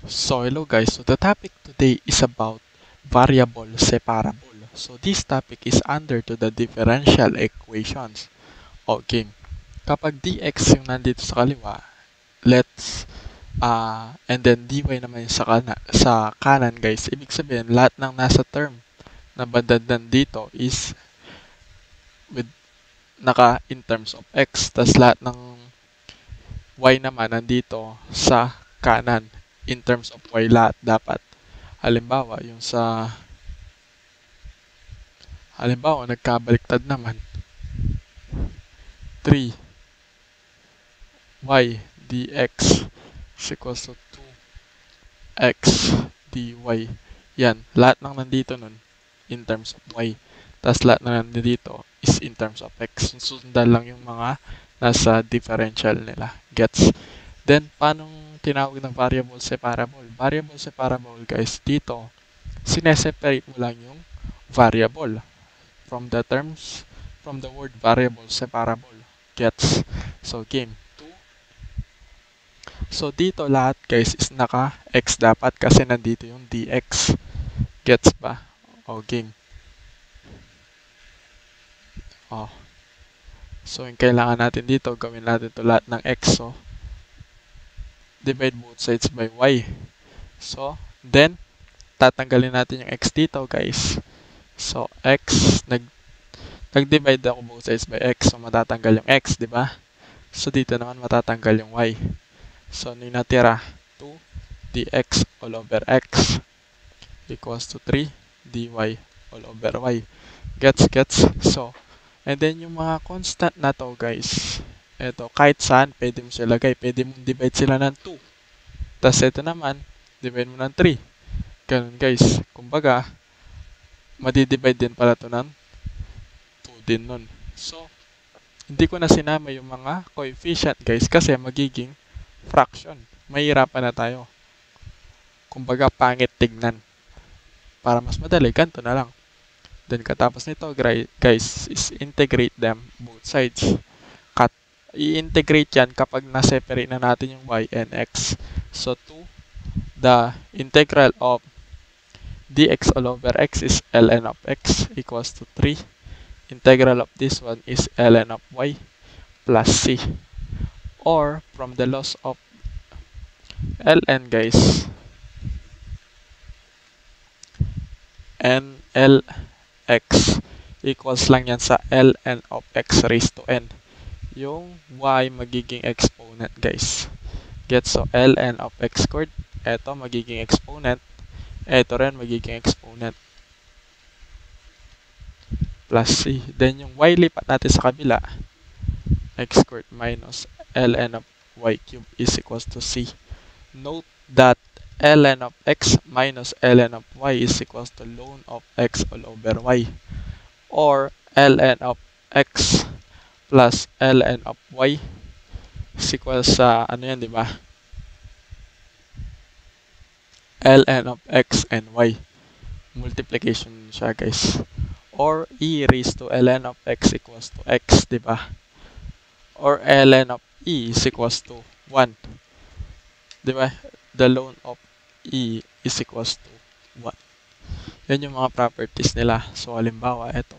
So hello guys, so the topic today is about variable separable. So this topic is under to the differential equations. Okay, kapag dx yung nandito sa kaliwa, let's and then dy naman yung sa kanan guys. Ibig sabihin lahat ng nasa term na bandadan dito is with naka in terms of x, tas lahat ng y naman nandito sa kanan in terms of y lahat dapat. Halimbawa nagkabaliktad naman 3y dx is equals to 2x dy. Yan, lahat ng nandito nun in terms of y. Tapos lahat na nandito is in terms of x. Sundan lang yung mga nasa differential nila. Gets? Then, paano tinawag ng variable separable? Variable separable guys, dito, sineseparate mo lang yung variable from the word variable separable. Gets? So, game 2. So, dito lahat guys is naka-x dapat kasi nandito yung dx. Gets ba? O, game. O. So, yung kailangan natin dito, gawin natin to lahat ng x. So, divide both sides by y. So, then, tatanggalin natin yung x dito guys. So, x, nag-divide ako both sides by x. So, matatanggal yung x, di ba? So, dito naman matatanggal yung y. So, ano yung natira? 2 dx all over x equals to 3 dy all over y. Gets? So, and then yung mga constant na to guys, eto, kahit saan, pwede mo sila lagay. Pwede mong divide sila ng 2. Tapos ito naman, divide mo ng 3. Ganun guys. Kumbaga, madidivide din pala to ng 2 din nun. So, hindi ko na sinama yung mga coefficient guys kasi magiging fraction. Mahirapan na tayo. Kumbaga, pangit tignan. Para mas madali, ganito na lang. Then, katapos nito, guys, is integrate them both sides. I-integrate yan kapag na-separate na natin yung y and x. So, 2, the integral of dx all over x is ln of x equals to 3. Integral of this one is ln of y plus c. Or, from the loss of ln guys, n lx equals lang yan sa ln of x raised to n. Yung y magiging exponent guys. Get? So, ln of x squared, eto magiging exponent, eto rin magiging exponent, plus c. Then yung y lipat natin sa kabila, x squared minus ln of y cubed is equals to c. Note that ln of x minus ln of y is equals to ln of x all over y, or ln of x plus ln of y is equals sa ano yan, di ba? ln of x and y. Multiplication siya guys. Or e raised to ln of x equals to x, di ba? Or ln of e is equals to 1. Di ba? The ln of e is equals to 1. Yan yung mga properties nila. So, halimbawa, ito,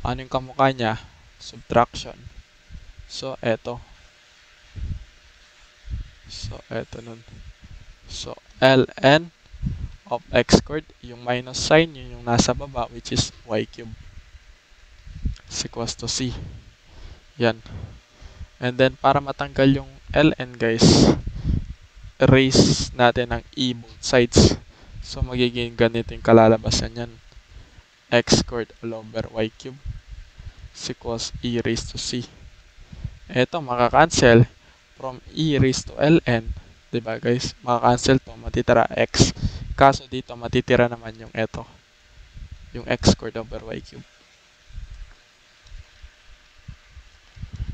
ano yung kamukha niya? Subtraction. So, ito nun. So, ln of x squared, yung minus sign, yun yung nasa baba, which is y cubed is equals to c. Yan. And then, para matanggal yung ln guys, raise natin ng e both sides. So, magiging ganito yung kalalabasan yan. X squared all over y cubed is equals e raised to c. Ito, makakancel from e raised to ln. Diba guys? Makakancel to, matitira x. Kaso dito, matitira naman yung ito. Yung x squared over y cubed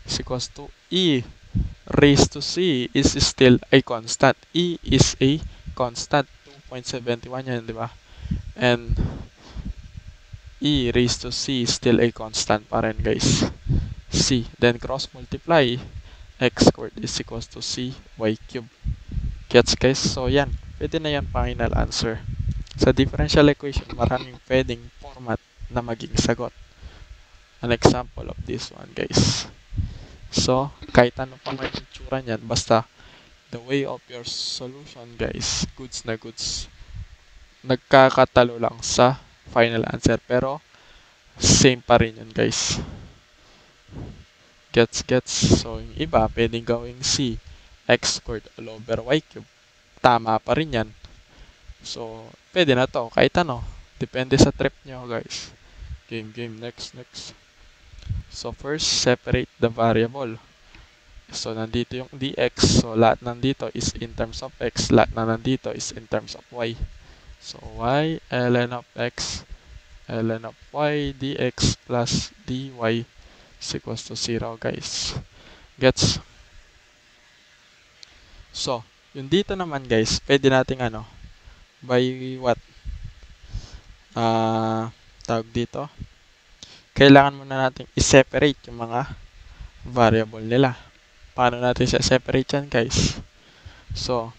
is equals to e raised to c is still a constant. E is a constant. 2.71 yan, diba? And e raised to c is still a constant pa rin guys. C. Then cross multiply, x squared is equals to c y cubed Gets guys? So yan, pwede na yan final answer. Sa differential equation, maraming pwedeng format na maging sagot. An example of this one guys. So, kahit ano pa may itsura niyan, basta the way of your solution guys, goods na goods. Nagkakatalo lang sa final answer, pero same pa rin yun guys. Gets? So, yung iba, pwedeng gawing C, x squared all over y cubed. Tama pa rin yan. So, pwede na to, kahit ano. Depende sa trip nyo guys. Game, next. So, first, separate the variable. So, nandito yung dx. So, lahat nandito is in terms of x. Lahat na nandito is in terms of y. So, y ln of x ln of y dx plus dy is equals to 0, guys. Gets? So, yung dito naman, guys, pwede nating by what? Tawag dito. Kailangan muna natin i-separate yung mga variable nila. Paano natin siya separate yan, guys? So,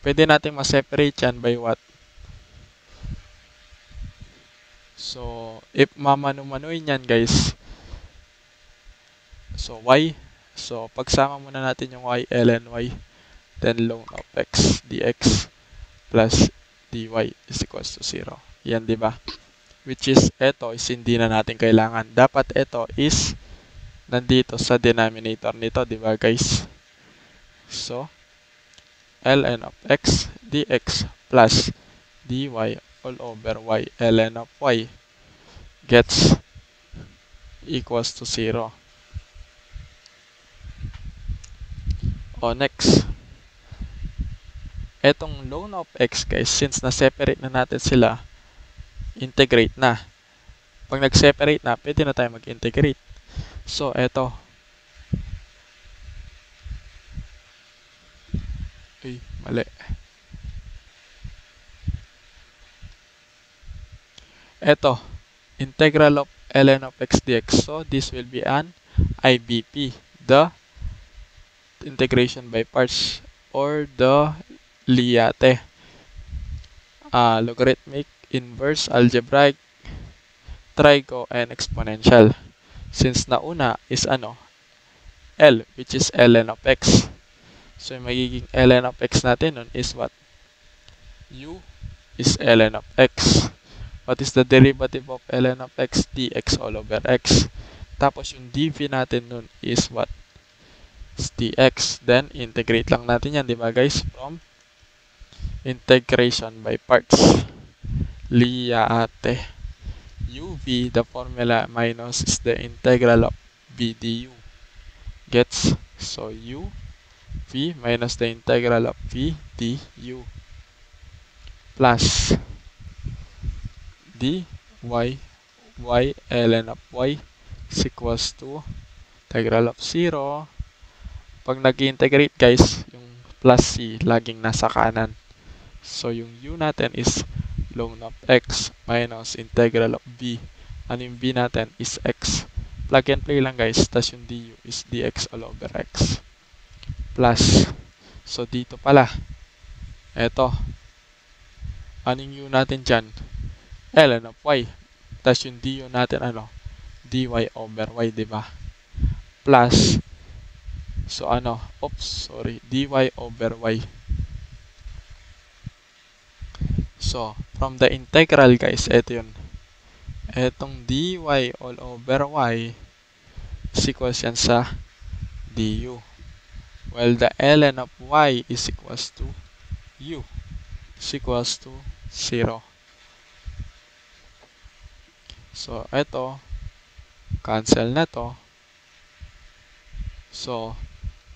pwede natin ma-separate yan by what? So, if mamanu-manuin yan, guys, so y, so pagsama muna natin yung y ln y, then ln of x dx plus dy is equals to 0. Yan, di ba? Which is, ito is hindi na natin kailangan. Dapat ito is nandito sa denominator nito, di ba guys? So, ln of x dx plus dy all over y ln of y gets equals to 0. O, next. Etong ln of x, guys, since na-separate na natin sila, integrate na. Pag nag-separate na, pwede na tayo mag-integrate. So, eto. Uy, mali. Eto, integral of ln of x dx. So, this will be an IBP, the integration by parts, or the LIATE, logarithmic, inverse, algebraic, trigo, and exponential. Since nauna is L, which is ln of x. So, yung magiging ln of x natin nun is what? U is ln of x. What is the derivative of ln of x? Dx all over x. Tapos yung dv natin nun is what? Is dx. Then, integrate lang natin yan, di ba guys? From integration by parts. LIATE. uv, the formula minus is the integral of v du. Gets? So, u v minus the integral of v du plus dy y ln of y is equals to integral of 0. Pag nag-integrate, guys, yung plus c laging nasa kanan. So, yung u natin is ln of x minus integral of v. Ano yung v natin is x. Plug and play lang, guys. Tapos yung du is dx all over x. Plus. So, dito pala. Eto. Anong u natin dyan? ln of y. Tapos yung du natin dy over y, diba? Plus. So, dy over y. So, from the integral, guys, ito yun. Etong dy all over y is equals yan sa du. While the ln of y is equals to u is equals to 0. So, ito, cancel na to. So,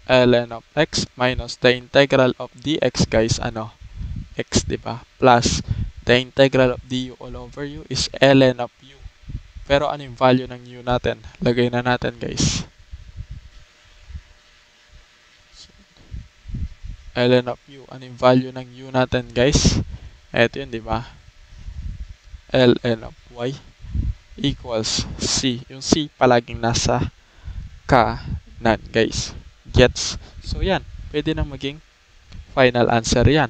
ln of x minus the integral of dx, guys, x, diba? Plus, the integral of du all over u is ln of u. Pero ano yung value ng u natin? Lagay na natin, guys. So, ln of u. Ano yung value ng u natin, guys? Eto yun, diba? ln of y equals c. Yung c palaging nasa kanan, guys. Gets? So, yan. Pwede na maging final answer yan.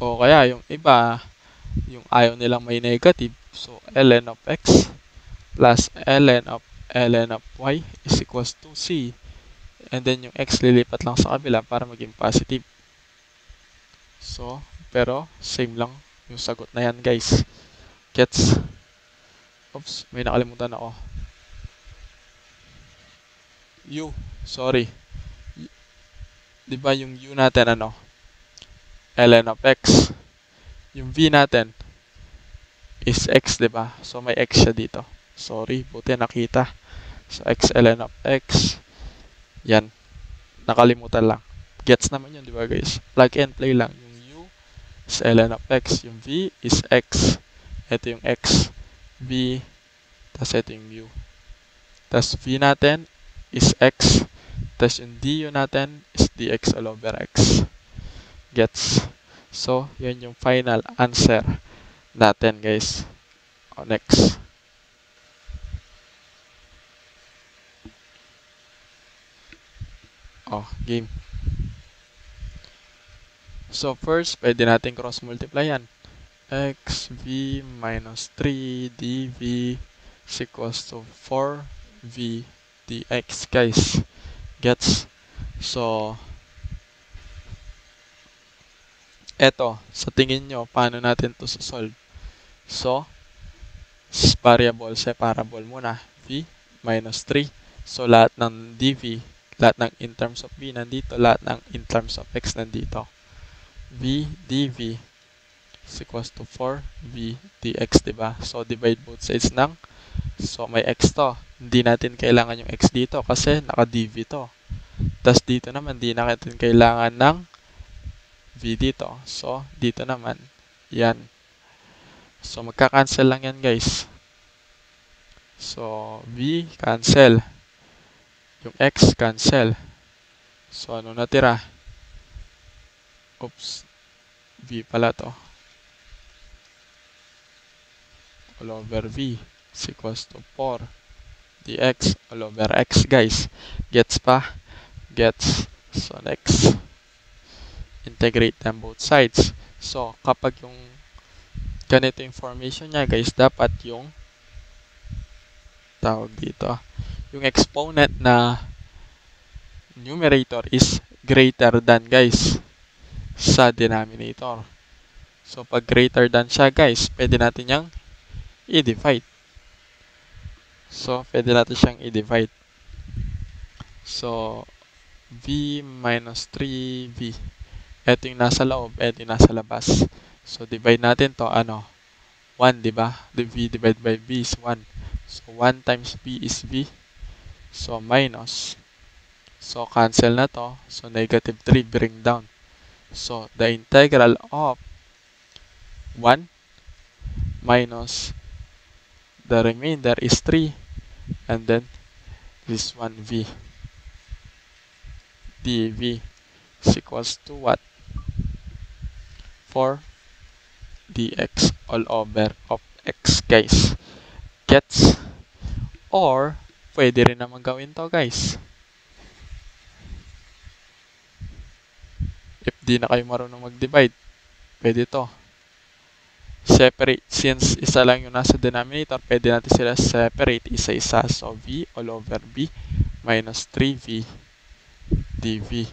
O kaya yung iba, yung ayaw nilang may negative. So, ln of x plus ln of y is equals to c. And then yung x lilipat lang sa kabila para maging positive. So, pero same lang yung sagot na yan guys. Gets? Oops, may nakalimutan ako. U, sorry. Di ba yung u natin ano? ln of x. Yung v natin is x, di ba? So, may x siya dito. Sorry, buti nakita. So, x ln of x. Yan. Nakalimutan lang. Gets naman yun, di ba guys? Plug and play lang. Yung u is ln of x. Yung v is x. Ito yung x. V. Tapos ito yung u. Tapos v natin is x. Tapos yung du natin is dx all over x. Gets? So, yun yung final answer natin guys. O, next. O, game. So, first, pwede natin cross-multiply yan. X, v minus 3 dv is equals to 4v dx guys. Gets? So, eto, sa tingin nyo, paano natin to solve? So, variable separable muna. V minus 3. So, lahat ng dv, lahat ng in terms of v nandito, lahat ng in terms of x nandito. V dv is equals to 4v dx, diba? So, divide both sides ng, so may x to. Hindi natin kailangan yung x dito kasi naka-dv to. Tapos dito naman, hindi natin kailangan ng v dito. So, dito naman, yan. So, magka-cancel lang yan, guys. So, v, cancel. Yung x, cancel. So, ano natira? Oops. V pala to. All over v is equals to 4 dx all over x, guys. Gets pa? Gets. So, next. Integrate them both sides. So, kapag yung ganito yung formation niya, guys, dapat yung tawag dito, yung exponent na numerator is greater than, guys, sa denominator. So, pag greater than siya, guys, pwede natin yung i-divide. So, pwede natin siyang i-divide. So, v minus 3v. Ito yung nasa loob, ito yung nasa labas. So, divide natin to, ano, 1, diba? The v divided by v is 1. So, 1 times v is v. So, minus. So, cancel na to. So, negative 3, bring down. So, the integral of 1 minus the remainder is 3. And then, this 1v dv is equals to what? 4 dx all over of x, guys. Gets? Or, pwede rin naman gawin to, guys. If di na kayo marunong mag-divide, pwede to. Separate. Since isa lang yung nasa denominator, pwede natin sila separate isa-isa. So, v all over v minus 3v dv.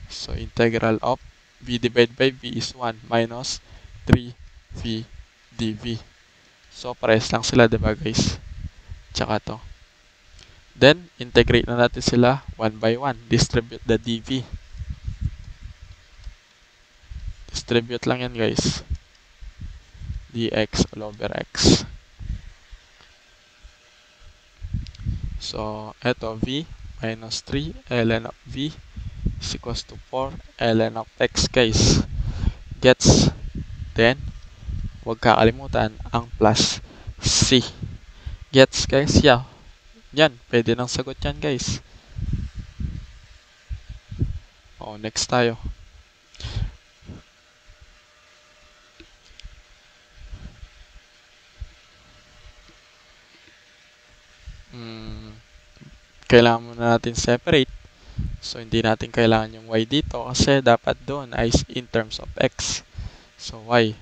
So, integral of v divided by v is 1 minus 3v dv. So, pares lang sila, diba, guys? Tsaka to. Then, integrate na natin sila 1 by 1. Distribute the dv. Distribute lang yan, guys. Dx all over x. So, eto, v minus 3 ln of v is equals to 4 ln of x, guys. Gets? Then, huwag kakalimutan ang plus c. Gets, guys? Yeah. Yan, pwede nang sagot yan, guys. O, next tayo. kailangan muna natin separate. So, hindi natin kailangan yung y dito kasi dapat doon ay in terms of x. So, y.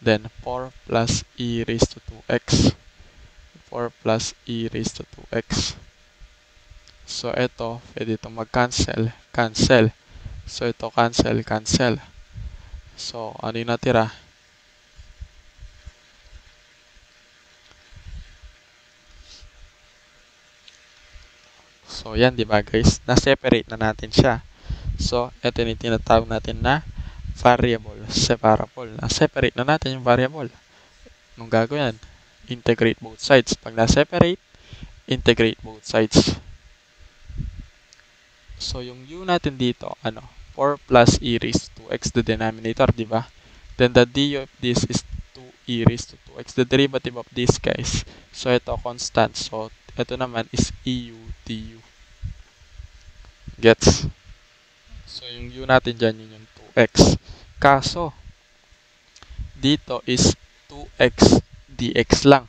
Then, 4 plus e raised to 2x. 4 plus e raised to 2x. So, ito, pwede itong mag-cancel. Cancel. So, ito, cancel, cancel. So, ano yung natira? So, yan, di ba guys? Na-separate na natin siya. So, ito yung tinatawag natin na variable, separable. Na-separate na natin yung variable. Anong gagawin? Integrate both sides. Pag na-separate, integrate both sides. So, yung u natin dito, 4 plus e raised to 2x, the denominator, di ba? Then, the du of this is 2e raised to 2x, the derivative of this, guys. So, ito, constant. So, ito naman is eu du. Gets? So, yung u natin dyan, yun yung 2x. Kaso, dito is 2x dx lang.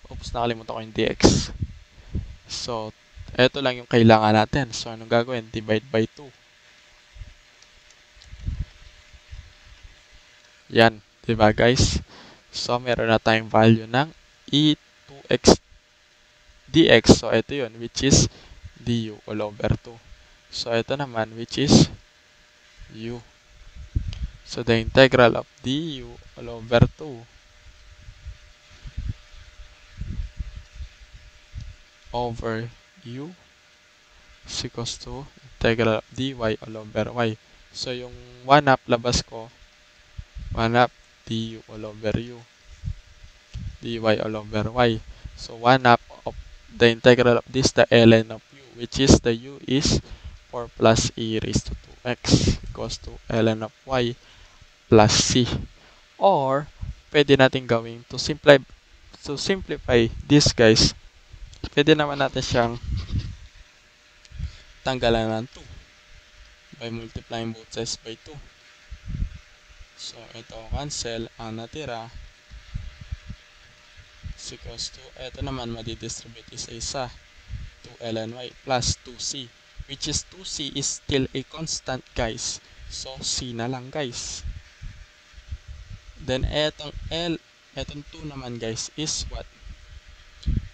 Oops, nakalimutan ko yung dx. So, ito lang yung kailangan natin. So, anong gagawin? Divide by 2. Yan. Diba, guys? So, meron na tayong value ng e2x dx. So, ito yun, which is du all over 2. So, ito naman, which is u. So, the integral of du all over 2 over u is equals to integral of dy all over y. So, yung 1/2 labas ko, 1/2 du all over u, dy all over y. So, 1/2 of the integral of this, the ln of u, which is the u is 4 plus e raised to 2x equals to ln of y plus c. Or, pwede natin gawin to simplify this, guys. Pwede naman natin siyang tanggalan ng 2 by multiplying both sides by 2. So, ito cancel. Ang natira is equals to, ito naman madidistribute isa-isa, 2 ln y plus 2c, which is 2c is still a constant, guys. So, c na lang, guys. Then, etong 2 naman, guys, is what?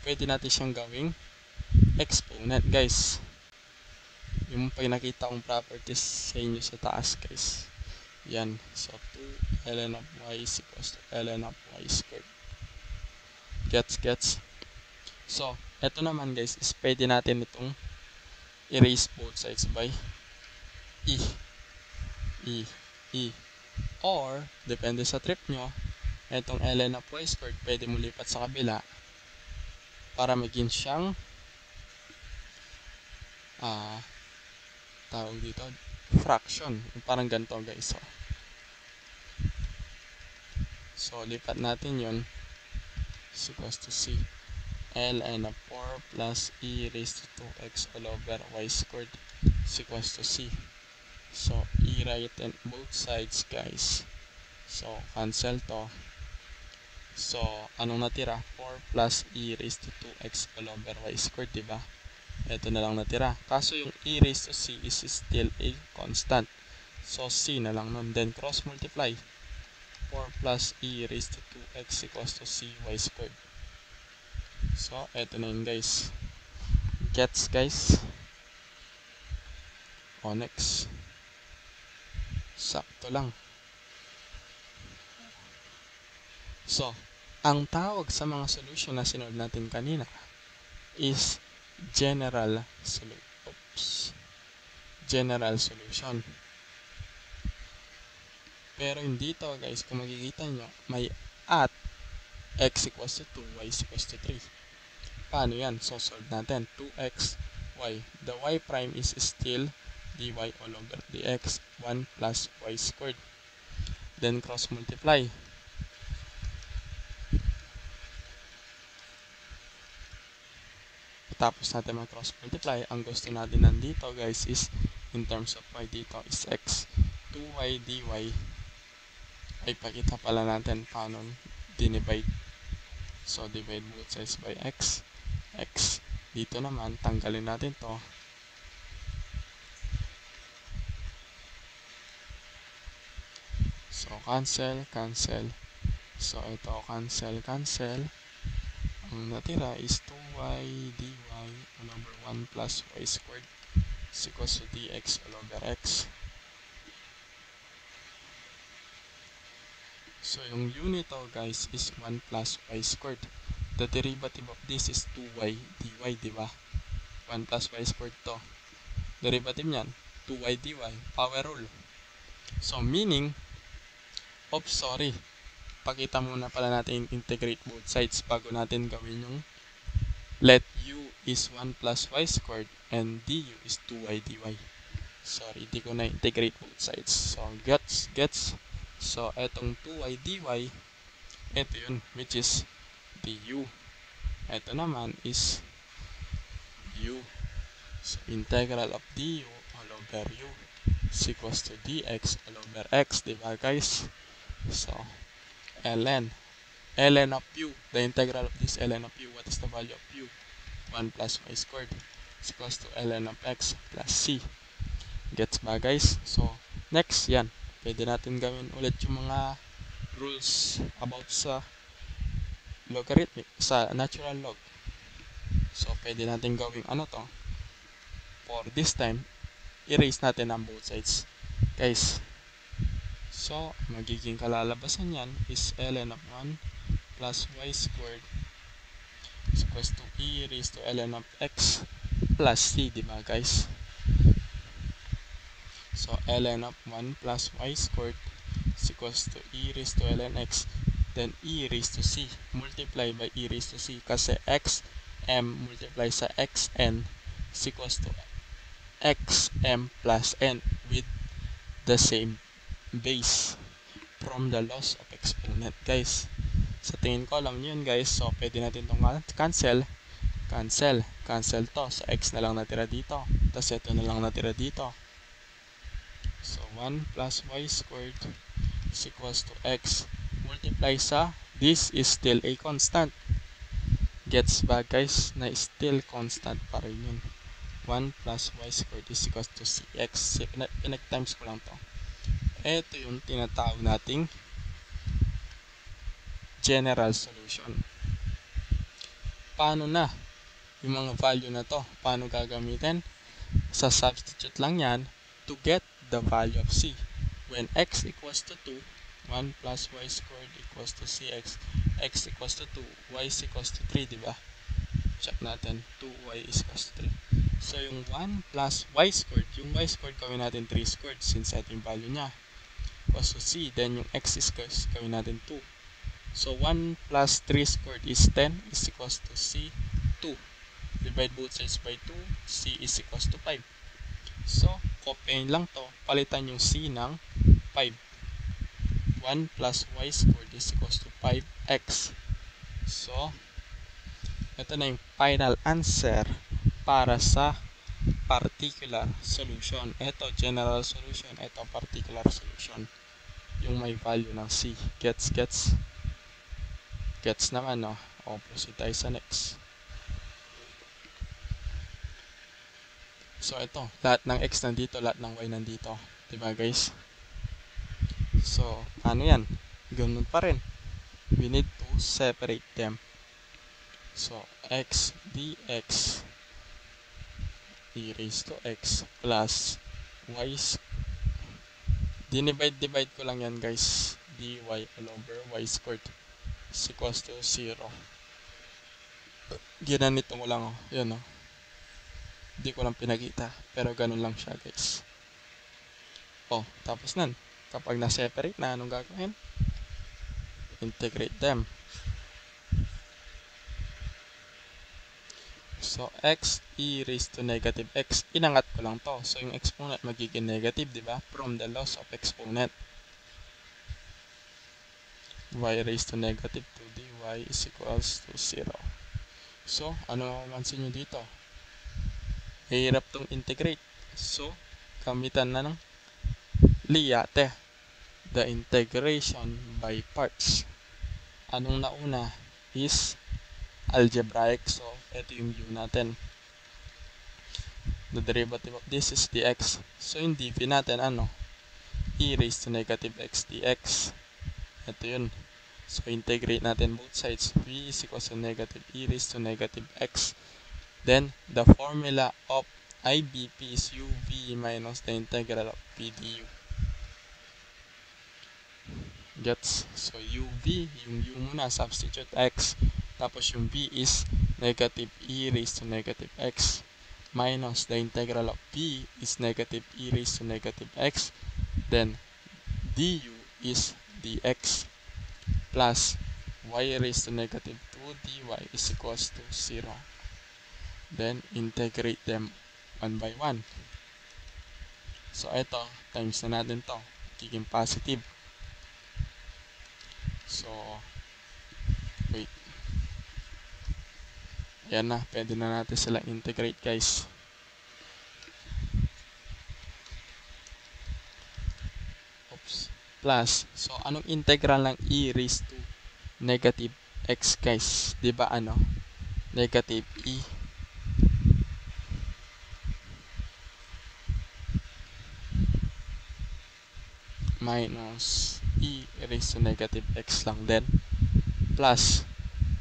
Pwede natin siyang gawing exponent, guys. Yung pag nakita kong properties sa inyo sa taas, guys. Yan. So, 2 ln of y is equals to ln of y squared. Gets? So, eto naman, guys, is pwede natin itong erase both sides by e. Or, depende sa trip nyo, etong ln of y squared, pwede mo lipat sa kabila para maging siyang tawag dito, fraction. Parang ganito, guys. So, lipat natin yun. Is equals to c. ln of 4 plus e raised to 2x all over y squared is equals to c. So, i-write in both sides, guys. So, cancel to. So, anong natira? 4 plus e raised to 2x all over y squared, diba? Ito na lang natira. Kaso yung e raised to c is still a constant. So, c na lang nun. Then, cross multiply. 4 plus e raised to 2x equals to cy squared. So, ito na yun, guys. Gets, guys? O, next. Sakto lang. So, ang tawag sa mga solution na sinunod natin kanina is general solution. Pero hindi to, guys, kung makikita nyo, may at x equals to 2, y equals to 3. Paano yan? So, solve natin. 2x, y. The y prime is still dy all over dx, 1 plus y squared. Then, cross multiply. Tapos natin mag-cross multiply, ang gusto natin nandito, guys, is in terms of y dito is x. 2y dy ay pakita pala natin paano dinivide. So, divide both sides by x. Dito naman, tanggalin natin to. So, cancel, cancel. So, ito, cancel, cancel. Ang natira is 2y dy all over 1 plus y squared is equals to dx all over x. So, yung unit to guys is 1 plus y squared. The derivative of this is 2y dy, diba? 1 plus y squared to. Derivative niyan, 2y dy, power rule. So, meaning of, pakita muna pala natin integrate both sides bago natin gawin yung let u is 1 plus y squared and du is 2y dy. Sorry, di ko na-integrate both sides. So, gets. So, etong 2y dy, ito yun, which is du. Ito naman is u. So, integral of du all over u is equals to dx all over x, diba guys? So, ln of u, the integral of this ln of u, what is the value of u? 1 plus y squared is equals to ln of x plus c. Gets ba guys? So, next, yan. Pwede natin gawin ulit yung mga rules about sa logarithmic, sa natural log. So, pwede natin gawin ano to. For this time, erase natin ang both sides. Guys, so, magiging kalalabasan yan is ln of 1 plus y squared is equals to e raised to ln of x plus c, diba guys? So, ln of 1 plus y squared is equals to e raised to ln x, then e raised to c, multiply by e raised to c, kasi xm multiply sa xn is equals to xm plus n with the same base from the loss of exponent, guys. Sa tingin ko, alam nyo yun, guys. So, pwede natin itong cancel to. So, x na lang natira dito. Tapos, ito na lang natira dito. So, 1 plus y squared is equals to x multiply sa, this is still a constant. Gets ba guys? Na still constant pa rin yun. 1 plus y squared is equals to cx. Pinag-times ko lang to. Ito yung tinatawag nating general solution. Paano na yung mga value na to? Paano gagamitin? Sa substitute lang yan to get the value of c. When x equals to 2, 1 plus y squared equals to cx, x equals to 2, y is equals to 3, diba? Check natin, 2y is equals to 3. So, yung 1 plus y squared, yung y squared gawin natin 3 squared since ito yung value niya. Equals to c, then yung x is gawin natin 2. So, 1 plus 3 squared is 10 is equals to c, 2. Divide both sides by 2, c is equals to 5. So, copyain lang to, palitan yung c ng 5. 1 plus y squared is equals to 5x. So, ito na yung final answer para sa particular solution. Ito, general solution. Ito, particular solution. Yung may value ng c. Gets naman, no? O, proceed tayo sa next. So, ito. Lahat ng x nandito, lahat ng y nandito. Diba, guys? So, ano yan? Ganun pa rin. We need to separate them. So, x dx e raised to x plus y. Divide ko lang yan, guys. dy all over y squared is equals to 0. Ginanito ko lang, oh. Yun, oh. Hindi ko lang pinakita. Pero ganun lang siya, guys. Oh, tapos nan. Kapag na-separate na, anong gagawin? Integrate them. So, x e raised to negative x. Inangat ko lang to. So, yung exponent magiging negative, di ba? From the loss of exponent. Y raised to negative 2 dy is equals to 0. So, ano mamansin nyo dito? Hirap tong integrate. So, gamitan na ng Liate, the integration by parts. Anong nauna is algebraic. So, ito yung u natin. The derivative of this is dx. So yung dv natin, ano? E raised to negative x dx. Ito yun. So integrate natin both sides. V is equals to negative e raised to negative x. Then the formula of IBP is uv minus the integral of p du. Gets? So uv, yung u muna, substitute x. Tapos yung v is negative e raised to negative x minus the integral of p is negative e raised to negative x. Then du is dx plus y raised to negative 2 dy is equals to 0. Then integrate them one by one. So ito, times na natin to. Magiging positive. So, wait. Yan na, pwede na natin sila integrate, guys. Oops. Plus, so anong integral ng e raised to negative x, guys? Diba ano? Negative e minus e raised to negative x lang din. Plus,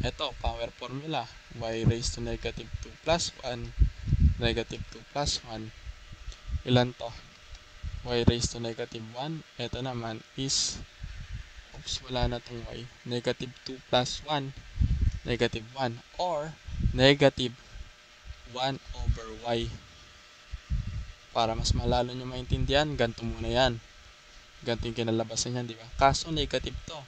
ito, power formula. Y raised to negative 2 plus 1. Negative 2 plus 1. Ilan to? Y raised to negative 1. Ito naman is, oops, wala na tong y. Negative 2 plus 1. Negative 1. Or, negative 1 over y. Para mas malalo nyo maintindihan, ganito muna yan. Ganito yung kinalabasan yan, di ba? Kaso negative to.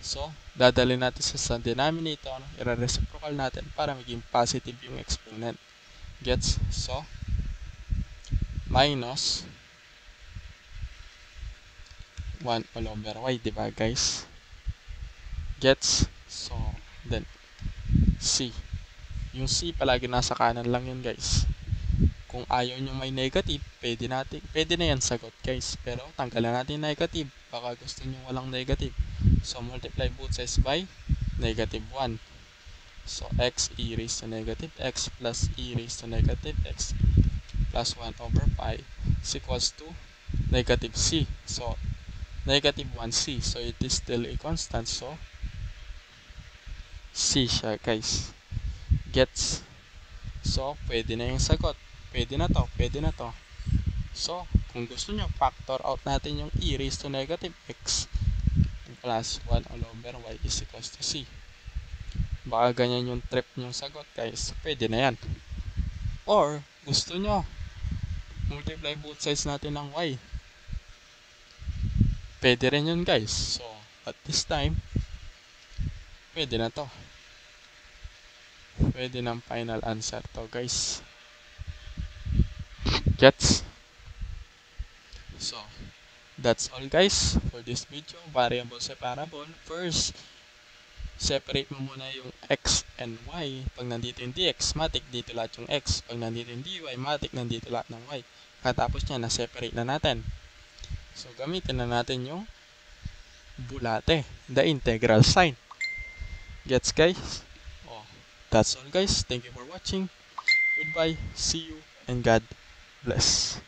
So, dadalhin natin sa denominator, i-reciprocal natin para maging positive yung exponent. Gets? So, minus 1 all over y, diba guys? Gets? So, then, c. Yung c palagi nasa kanan lang yun, guys. Kung ayaw nyo may negative, pwede na yan sagot, guys. Pero, tanggalan natin negative. Baka gusto nyo walang negative. So, multiply both sides by negative 1. So, x e raised to negative x plus e raised to negative x plus 1 over pi is equals to negative c. So, negative 1c. So, it is still a constant. So, c siya, guys. Gets? So, pwede na yung sagot. Pwede na to. Pwede na to. So, kung gusto nyo, factor out natin yung e raised to negative x plus 1 all over y is equals to c. Baka ganyan yung trip nyong sagot, guys. Pwede na yan. Or, gusto nyo, multiply both sides natin ng y. Pwede rin yun, guys. So, at this time, pwede na to. Pwede ng final answer to, guys. Gets? So, that's all, guys, for this video. Variable separable. First, separate mo muna yung x and y. Pag nandito yung dx, matik dito lahat yung x. Pag nandito yung dy, matik nandito lahat ng y. Katapos niya, na-separate na natin. So, gamitin na natin yung bulate, the integral sign. Gets, guys? Oh, that's all, guys. Thank you for watching. Goodbye. See you and God bless.